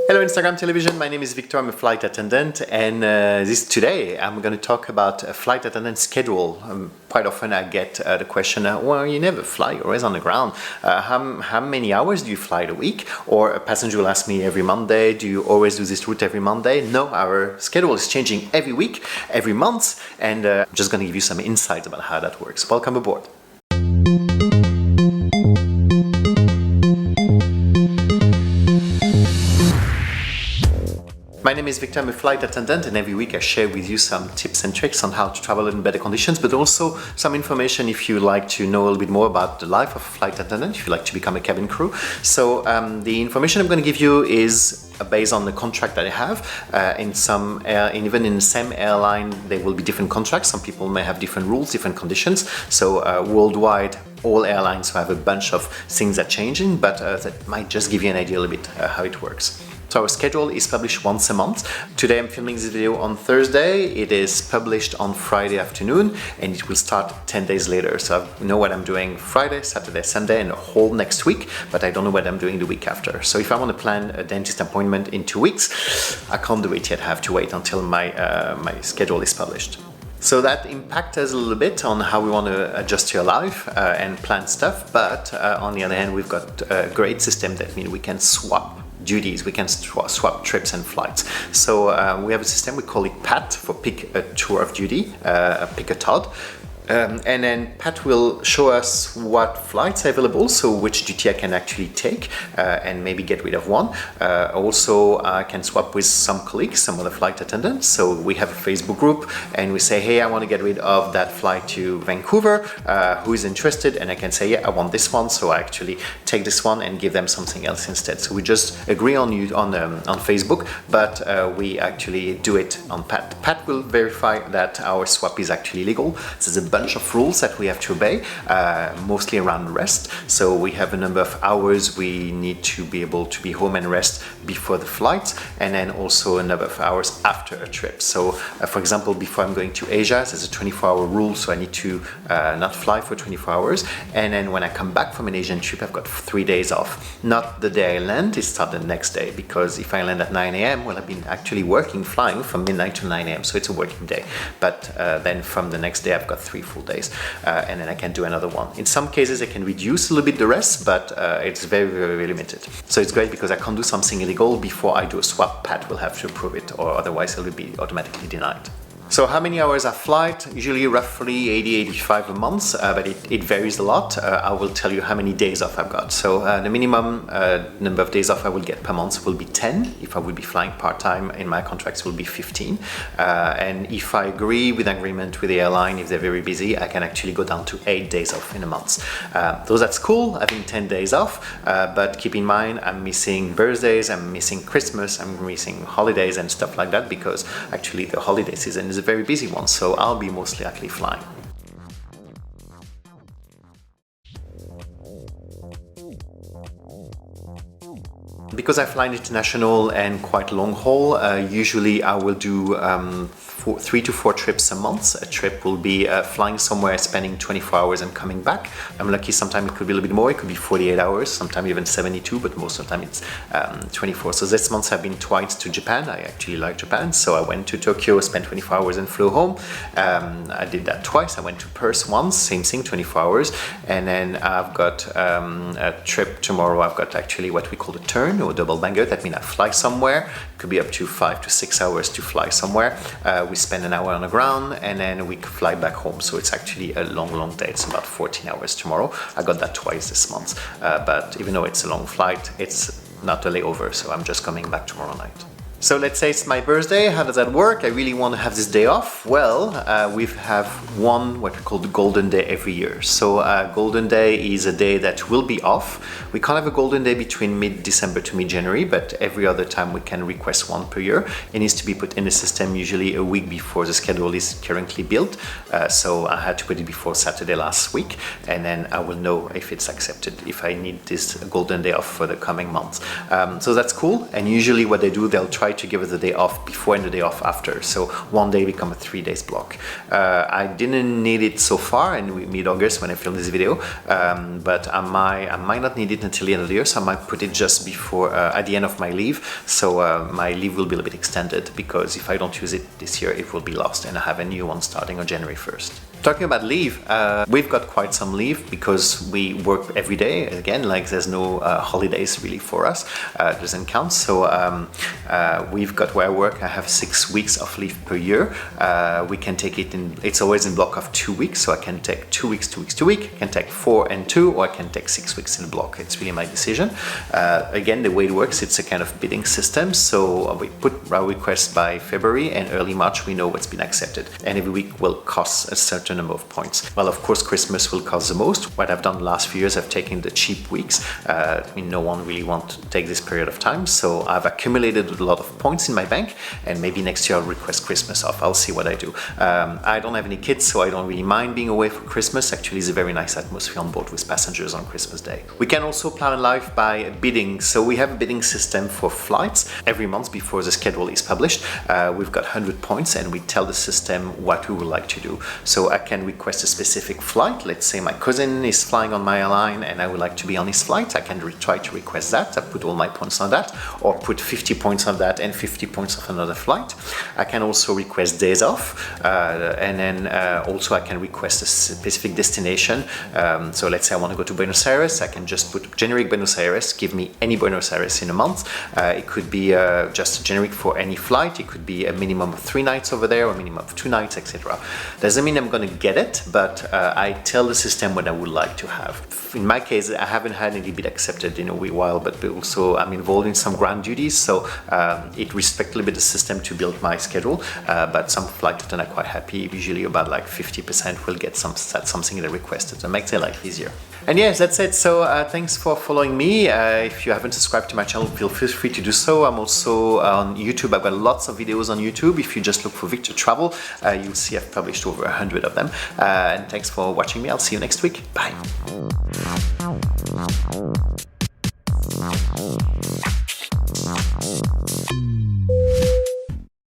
Hello Instagram television, my name is Victor, I'm a flight attendant, and today I'm going to talk about a flight attendant schedule. Quite often I get the question, well, you never fly, you're always on the ground. How many hours do you fly a week? Or a passenger will ask me every Monday, do you always do this route every Monday? No, our schedule is changing every week, every month, and I'm just going to give you some insights about how that works. Welcome aboard. My name is Victor, I'm a flight attendant, and every week I share with you some tips and tricks on how to travel in better conditions, but also some information if you like to know a little bit more about the life of a flight attendant, if you like to become a cabin crew. So the information I'm going to give you is based on the contract that I have. Even in the same airline, there will be different contracts. Some people may have different rules, different conditions. So worldwide, all airlines have a bunch of things that are changing, but that might just give you an idea a little bit how it works. So our schedule is published once a month. Today I'm filming this video on Thursday. It is published on Friday afternoon and it will start 10 days later. So I know what I'm doing Friday, Saturday, Sunday and the whole next week, but I don't know what I'm doing the week after. So if I want to plan a dentist appointment in 2 weeks, I can't do it yet. I have to wait until my schedule is published. So that impacts us a little bit on how we want to adjust your life and plan stuff. But on the other hand, we've got a great system that means we can swap duties, we can swap trips and flights. So we have a system, we call it PAT, for pick a tour of duty, pick a TOD. And then Pat will show us what flights are available, so which duty I can actually take and maybe get rid of one. Also, I can swap with some colleagues, some other flight attendants. So we have a Facebook group and we say, hey, I want to get rid of that flight to Vancouver. Who is interested? And I can say, yeah, I want this one. So I actually take this one and give them something else instead. So we just agree on Facebook, but we actually do it on Pat. Pat will verify that our swap is actually legal. There's a bunch of rules that we have to obey, mostly around rest. So we have a number of hours we need to be able to be home and rest before the flight, and then also a number of hours after a trip. So for example, before I'm going to Asia, there's a 24-hour rule, so I need to not fly for 24 hours. And then when I come back from an Asian trip, I've got 3 days off. Not the day I land, it's not the next day, because if I land at 9 a.m., well, I've been actually flying from midnight to 9 a.m., so it's a working day. But then from the next day, I've got 3 full days, and then I can do another one. In some cases I can reduce a little bit the rest, but it's very, very limited. So it's great because I can't do something illegal before I do a swap. Pat will have to approve it, or otherwise it will be automatically denied. So how many hours I flight? Usually roughly 80-85 a month, but it varies a lot. I will tell you how many days off I've got. So the minimum number of days off I will get per month will be 10. If I will be flying part-time, in my contracts will be 15. And if I agree with agreement with the airline, if they're very busy, I can actually go down to 8 days off in a month. So that's cool, having 10 days off, but keep in mind I'm missing birthdays, I'm missing Christmas, I'm missing holidays and stuff like that, because actually the holiday season is a very busy one, so I'll be most likely flying. Because I fly international and quite long haul, usually I will do 3 to 4 trips a month. A trip will be flying somewhere, spending 24 hours and coming back. I'm lucky, sometimes it could be a little bit more, it could be 48 hours, sometimes even 72, but most of the time it's 24. So this month I've been twice to Japan. I actually like Japan, so I went to Tokyo, spent 24 hours and flew home. I did that twice. I went to Perth once, same thing, 24 hours. And then I've got a trip tomorrow. I've got actually what we call a turn or double banger. That means I fly somewhere. It could be up to 5 to 6 hours to fly somewhere. We spend an hour on the ground and then we fly back home. So it's actually a long day. It's about 14 hours tomorrow. I got that twice this month. But even though it's a long flight, it's not a layover. So I'm just coming back tomorrow night. So let's say it's my birthday. How does that work? I really want to have this day off. Well, we have one, what we call the golden day every year. So golden day is a day that will be off. We can't have a golden day between mid-December to mid-January, but every other time we can request one per year. It needs to be put in the system usually a week before the schedule is currently built. So I had to put it before Saturday last week, and then I will know if it's accepted, if I need this golden day off for the coming months. So that's cool. And usually what they do, they'll try to give us the day off before and the day off after. So one day become a 3 days block. I didn't need it so far, and we mid-August when I filmed this video, but I might not need it until the end of the year, so I might put it just before, at the end of my leave. So my leave will be a little bit extended, because if I don't use it this year, it will be lost, and I have a new one starting on January 1st. Talking about leave, we've got quite some leave because we work every day. Again, like there's no holidays really for us. It doesn't count. So we've got, where I work, I have 6 weeks of leave per year. We can take it in, it's always in block of 2 weeks. So I can take 2 weeks, 2 weeks, 2 weeks. I can take 4 and 2, or I can take 6 weeks in a block. It's really my decision. Again, the way it works, it's a kind of bidding system. So we put our request by February, and early March we know what's been accepted. And every week will cost a certain number of points. Well, of course, Christmas will cost the most. What I've done the last few years, I've taken the cheap weeks. No one really wants to take this period of time, so I've accumulated a lot of points in my bank, and maybe next year I'll request Christmas off. I'll see what I do. I don't have any kids, so I don't really mind being away for Christmas. Actually, it's a very nice atmosphere on board with passengers on Christmas Day. We can also plan life by bidding. So we have a bidding system for flights. Every month before the schedule is published, we've got 100 points, and we tell the system what we would like to do. So I can request a specific flight. Let's say my cousin is flying on my airline and I would like to be on his flight. I can try to request that. I put all my points on that, or put 50 points on that and 50 points of another flight. I can also request days off, and then also I can request a specific destination. So let's say I want to go to Buenos Aires. I can just put generic Buenos Aires, give me any Buenos Aires in a month. It could be just generic for any flight. It could be a minimum of 3 nights over there, or a minimum of 2 nights, etc. Doesn't mean I'm going to get it, but I tell the system what I would like to have. In my case, I haven't had any bid accepted in a wee while, but also I'm involved in some ground duties, so it respects a little bit the system to build my schedule. But some flight attendants are quite happy. Usually about like 50% will get something they requested. That makes their life easier. And yes, that's it. So thanks for following me. If you haven't subscribed to my channel, feel free to do so. I'm also on YouTube. I've got lots of videos on YouTube. If you just look for Victor Travel, you'll see I've published over 100 of them. And thanks for watching me. I'll see you next week. Bye.